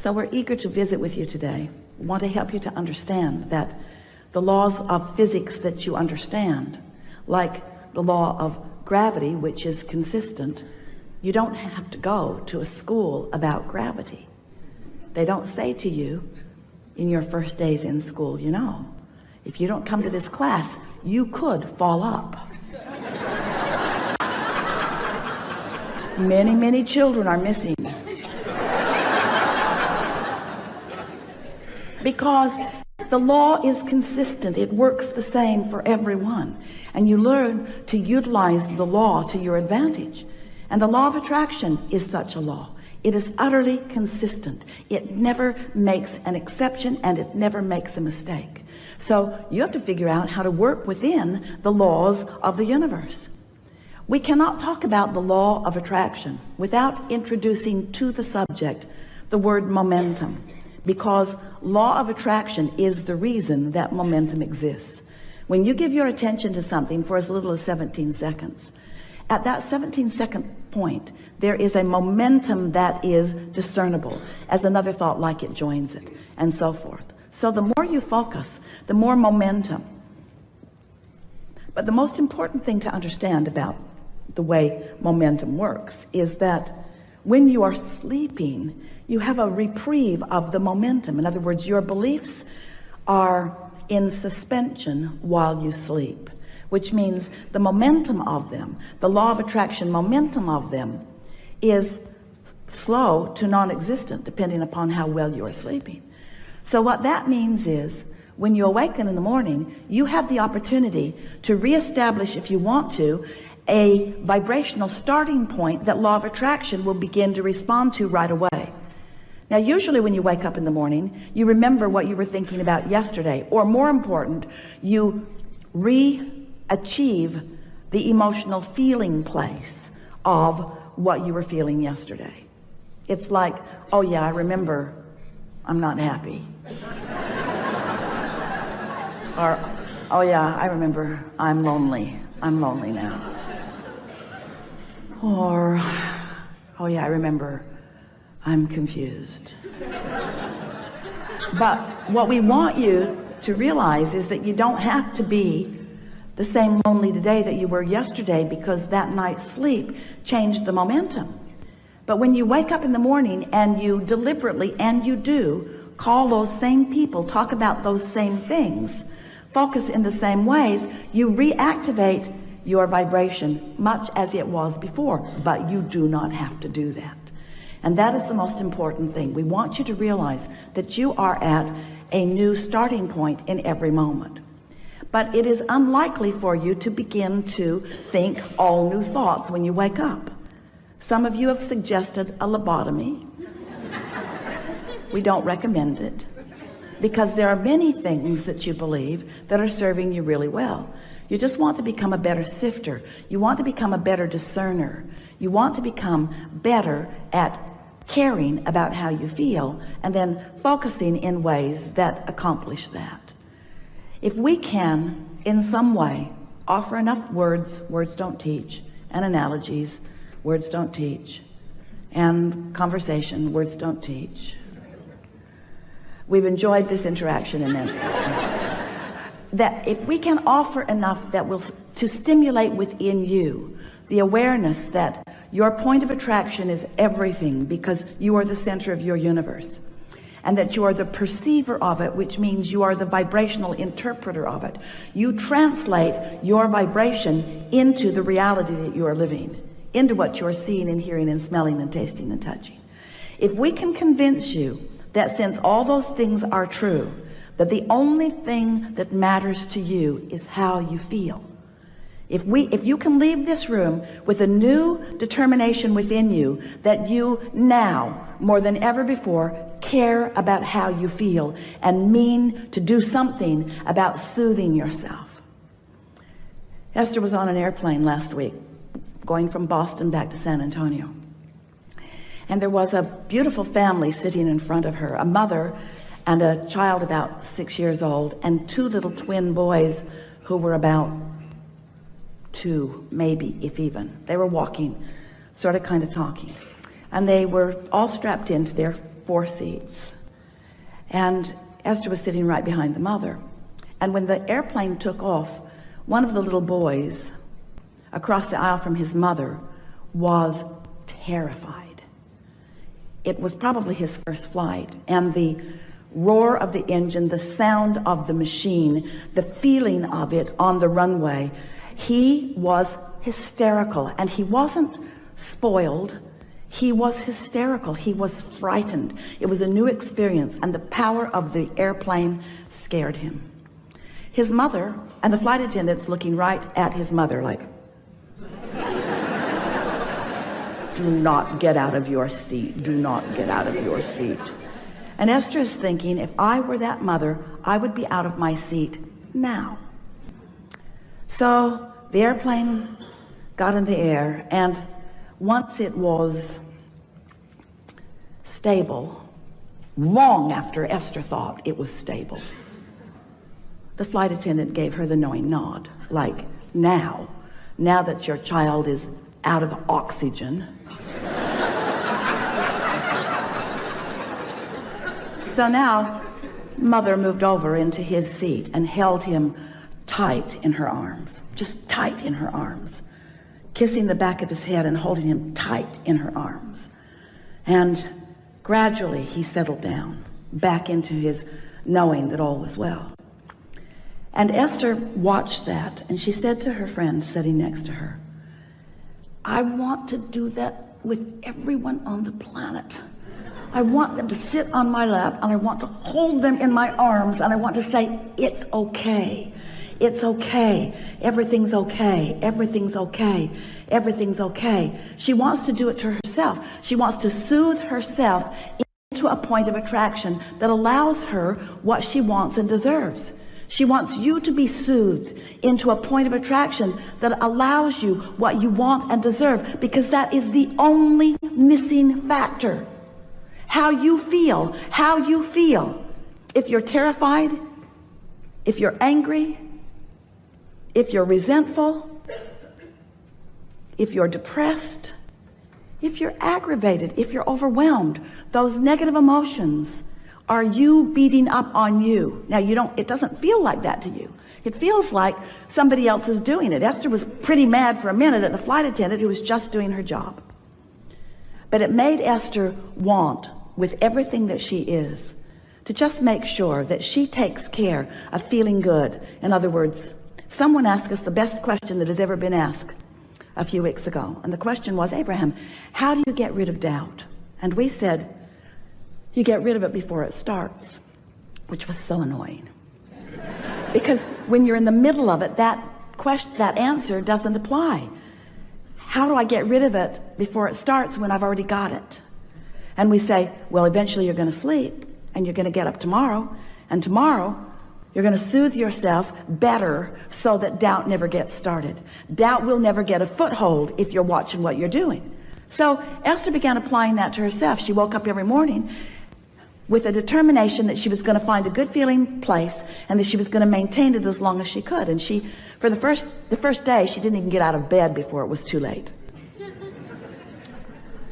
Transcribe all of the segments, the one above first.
So we're eager to visit with you today. We want to help you to understand that the laws of physics that you understand, like the law of gravity, which is consistent, you don't have to go to a school about gravity. They don't say to you in your first days in school, you know, if you don't come to this class, you could fall up. Many children are missing because the law is consistent. It works the same for everyone, and you learn to utilize the law to your advantage. And the law of attraction is such a law. It is utterly consistent. It never makes an exception, and it never makes a mistake. So you have to figure out how to work within the laws of the universe. We cannot talk about the law of attraction without introducing to the subject the word momentum, because law of attraction is the reason that momentum exists. When you give your attention to something for as little as 17 seconds, at that 17-second point, there is a momentum that is discernible as another thought like it joins it, and so forth. So the more you focus, the more momentum. But the most important thing to understand about the way momentum works is that when you are sleeping, you have a reprieve of the momentum. In other words, your beliefs are in suspension while you sleep, which means the momentum of them, the law of attraction momentum of them, is slow to non-existent depending upon how well you are sleeping. So what that means is when you awaken in the morning, you have the opportunity to reestablish, if you want to, a vibrational starting point that law of attraction will begin to respond to right away. Now, usually when you wake up in the morning, you remember what you were thinking about yesterday, or more important, you achieve the emotional feeling place of what you were feeling yesterday. It's like, oh yeah, I remember I'm not happy. Or, oh yeah, I remember I'm lonely. I'm lonely now. Or, oh yeah, I remember I'm confused. But what we want you to realize is that you don't have to be the same lonely today that you were yesterday, because that night's sleep changed the momentum. But when you wake up in the morning and you deliberately, and you do, call those same people, talk about those same things, focus in the same ways, you reactivate your vibration much as it was before. But you do not have to do that. And that is the most important thing. We want you to realize that you are at a new starting point in every moment. But it is unlikely for you to begin to think all new thoughts when you wake up. Some of you have suggested a lobotomy. We don't recommend it, because there are many things that you believe that are serving you really well. You just want to become a better sifter. You want to become a better discerner. You want to become better at caring about how you feel, and then focusing in ways that accomplish that. If we can, in some way, offer enough words don't teach, and analogies, words don't teach, and conversation, words don't teach. We've enjoyed this interaction immensely. That if we can offer enough that will to stimulate within you the awareness that your point of attraction is everything, because you are the center of your universe, and that you are the perceiver of it, which means you are the vibrational interpreter of it. You translate your vibration into the reality that you are living, into what you are seeing and hearing and smelling and tasting and touching. If we can convince you that since all those things are true, that the only thing that matters to you is how you feel. If you can leave this room with a new determination within you that you now, more than ever before, care about how you feel and mean to do something about soothing yourself. Esther was on an airplane last week going from Boston back to San Antonio, and there was a beautiful family sitting in front of her, a mother and a child about 6 years old, and two little twin boys who were about 2, maybe, if even. They were walking, sort of kind of talking, and they were all strapped into their 4 seats, and Esther was sitting right behind the mother. And when the airplane took off, one of the little boys across the aisle from his mother was terrified. It was probably his first flight, and the roar of the engine, the sound of the machine, the feeling of it on the runway, he was hysterical. And he wasn't spoiled, he was hysterical. He was frightened. It was a new experience, and the power of the airplane scared him. His mother and the flight attendants looking right at his mother like, do not get out of your seat, do not get out of your seat. And Esther is thinking, if I were that mother, I would be out of my seat now. So the airplane got in the air, and once it was stable, long after Esther thought it was stable, the flight attendant gave her the knowing nod, like, now that your child is out of oxygen. So now mother moved over into his seat and held him tight in her arms, just tight in her arms, kissing the back of his head and holding him tight in her arms. And gradually he settled down back into his knowing that all was well. And Esther watched that, and she said to her friend sitting next to her, I want to do that with everyone on the planet. I want them to sit on my lap, and I want to hold them in my arms, and I want to say, it's okay. It's okay. Everything's okay. Everything's okay. Everything's okay. She wants to do it to herself. She wants to soothe herself into a point of attraction that allows her what she wants and deserves. She wants you to be soothed into a point of attraction that allows you what you want and deserve, because that is the only missing factor. How you feel, how you feel. If you're terrified, if you're angry, if you're resentful, if you're depressed, if you're aggravated, if you're overwhelmed, those negative emotions are you beating up on you. Now it doesn't feel like that to you. It feels like somebody else is doing it. Esther was pretty mad for a minute at the flight attendant who was just doing her job. But it made Esther want, with everything that she is, to just make sure that she takes care of feeling good. In other words, someone asked us the best question that has ever been asked a few weeks ago. And the question was, Abraham, how do you get rid of doubt? And we said, you get rid of it before it starts, which was so annoying. Because when you're in the middle of it, that answer doesn't apply. How do I get rid of it before it starts when I've already got it? And we say, well, eventually you're going to sleep, and you're going to get up tomorrow, and tomorrow you're going to soothe yourself better so that doubt never gets started. Doubt will never get a foothold if you're watching what you're doing. So Esther began applying that to herself. She woke up every morning with a determination that she was going to find a good feeling place, and that she was going to maintain it as long as she could. And she, for the first day, she didn't even get out of bed before it was too late.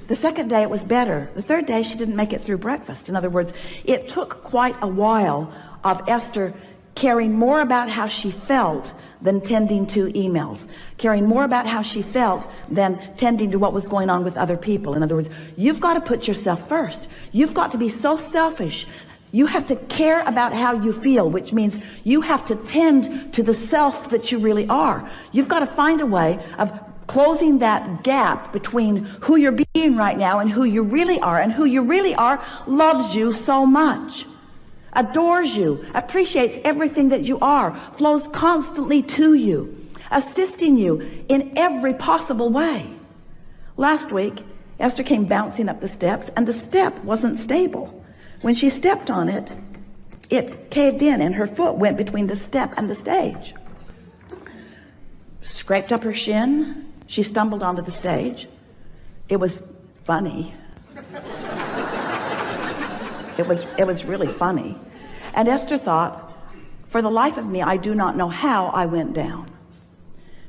The second day it was better. The third day she didn't make it through breakfast. In other words, it took quite a while of Esther caring more about how she felt than tending to emails, caring more about how she felt than tending to what was going on with other people. In other words, you've got to put yourself first. You've got to be so selfish. You have to care about how you feel, which means you have to tend to the self that you really are. You've got to find a way of closing that gap between who you're being right now and who you really are. And who you really are loves you so much, adores you, appreciates everything that you are, flows constantly to you, assisting you in every possible way. Last week, Esther came bouncing up the steps, and the step wasn't stable. When she stepped on it, it caved in, and her foot went between the step and the stage. Scraped up her shin. She stumbled onto the stage. It was funny. It was really funny. And Esther thought, for the life of me, I do not know how I went down.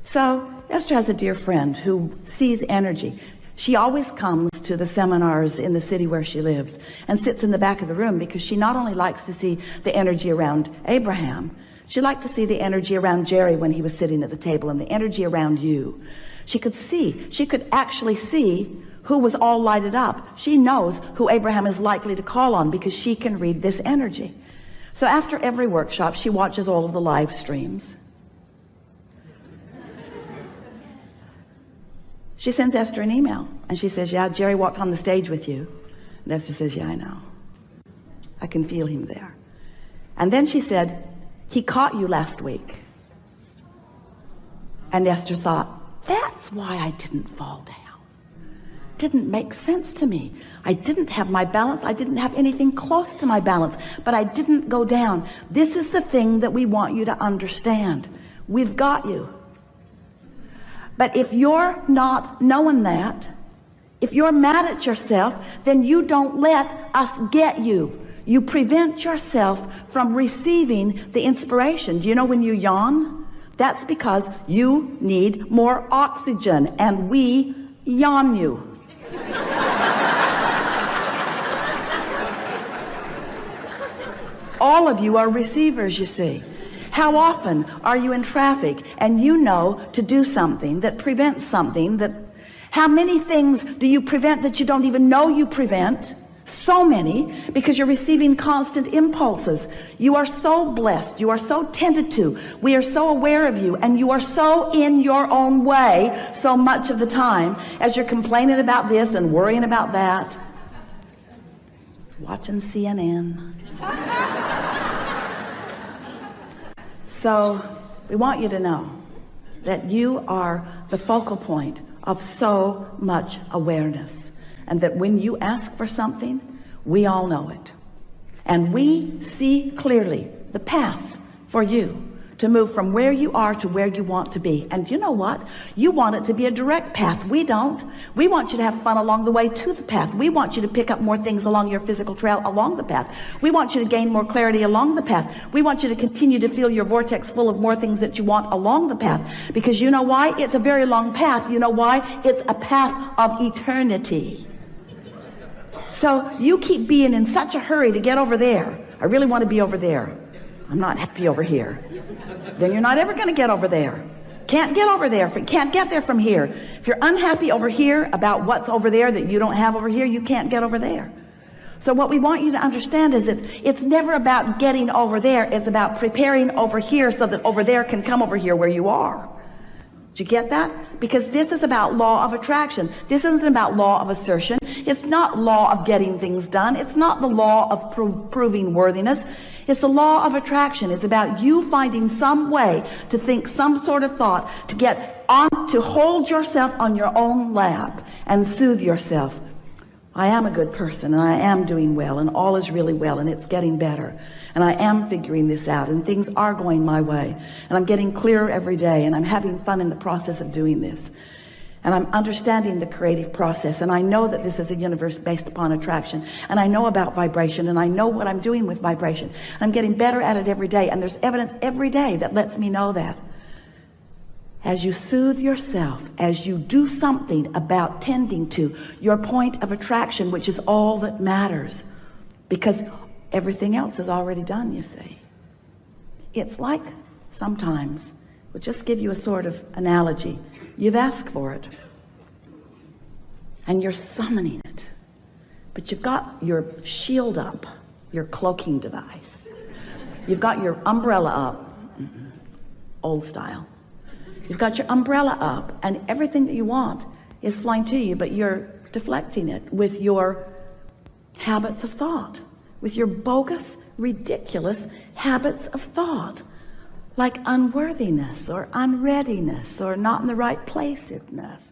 So Esther has a dear friend who sees energy. She always comes to the seminars in the city where she lives and sits in the back of the room because she not only likes to see the energy around Abraham, she liked to see the energy around Jerry when he was sitting at the table, and the energy around you. She could actually see who was all lighted up. She knows who Abraham is likely to call on because she can read this energy. So after every workshop, she watches all of the live streams. She sends Esther an email and she says, yeah, Jerry walked on the stage with you. And Esther says, yeah, I know. I can feel him there. And then she said, he caught you last week. And Esther thought, that's why I didn't fall down. Didn't make sense to me. I didn't have my balance. I didn't have anything close to my balance, but I didn't go down. This is the thing that we want you to understand. We've got you. But if you're not knowing that, if you're mad at yourself, then you don't let us get you. You prevent yourself from receiving the inspiration. Do you know when you yawn? That's because you need more oxygen, and we yawn you. All of you are receivers, you see. How often are you in traffic and you know to do something that prevents something that, how many things do you prevent that you don't even know you prevent? So many, because you're receiving constant impulses. You are so blessed. You are so tended to. We are so aware of you, and you are so in your own way so much of the time as you're complaining about this and worrying about that, watching CNN. So we want you to know that you are the focal point of so much awareness. And that when you ask for something, we all know it. And we see clearly the path for you to move from where you are to where you want to be. And you know what? You want it to be a direct path. We don't. We want you to have fun along the way to the path. We want you to pick up more things along your physical trail along the path. We want you to gain more clarity along the path. We want you to continue to feel your vortex full of more things that you want along the path. Because you know why? It's a very long path. You know why? It's a path of eternity. So you keep being in such a hurry to get over there. I really want to be over there. I'm not happy over here. Then you're not ever going to get over there. Can't get over there. Can't get there from here. If you're unhappy over here about what's over there that you don't have over here, you can't get over there. So what we want you to understand is that it's never about getting over there. It's about preparing over here so that over there can come over here where you are. Did you get that? Because this is about law of attraction. This isn't about law of assertion. It's not law of getting things done. It's not the law of proving worthiness. It's the law of attraction. It's about you finding some way to think some sort of thought, to get on, to hold yourself on your own lap and soothe yourself. I am a good person, and I am doing well, and all is really well, and it's getting better, and I am figuring this out, and things are going my way, and I'm getting clearer every day, and I'm having fun in the process of doing this, and I'm understanding the creative process, and I know that this is a universe based upon attraction, and I know about vibration, and I know what I'm doing with vibration. I'm getting better at it every day, and there's evidence every day that lets me know that. As you soothe yourself, as you do something about tending to your point of attraction, which is all that matters, because everything else is already done, you see. It's like sometimes, we'll just give you a sort of analogy. You've asked for it, and you're summoning it, but you've got your shield up, your cloaking device. You've got your umbrella up, old style. You've got your umbrella up, and everything that you want is flying to you, but you're deflecting it with your habits of thought, with your bogus, ridiculous habits of thought, like unworthiness or unreadiness or not in the right placeness.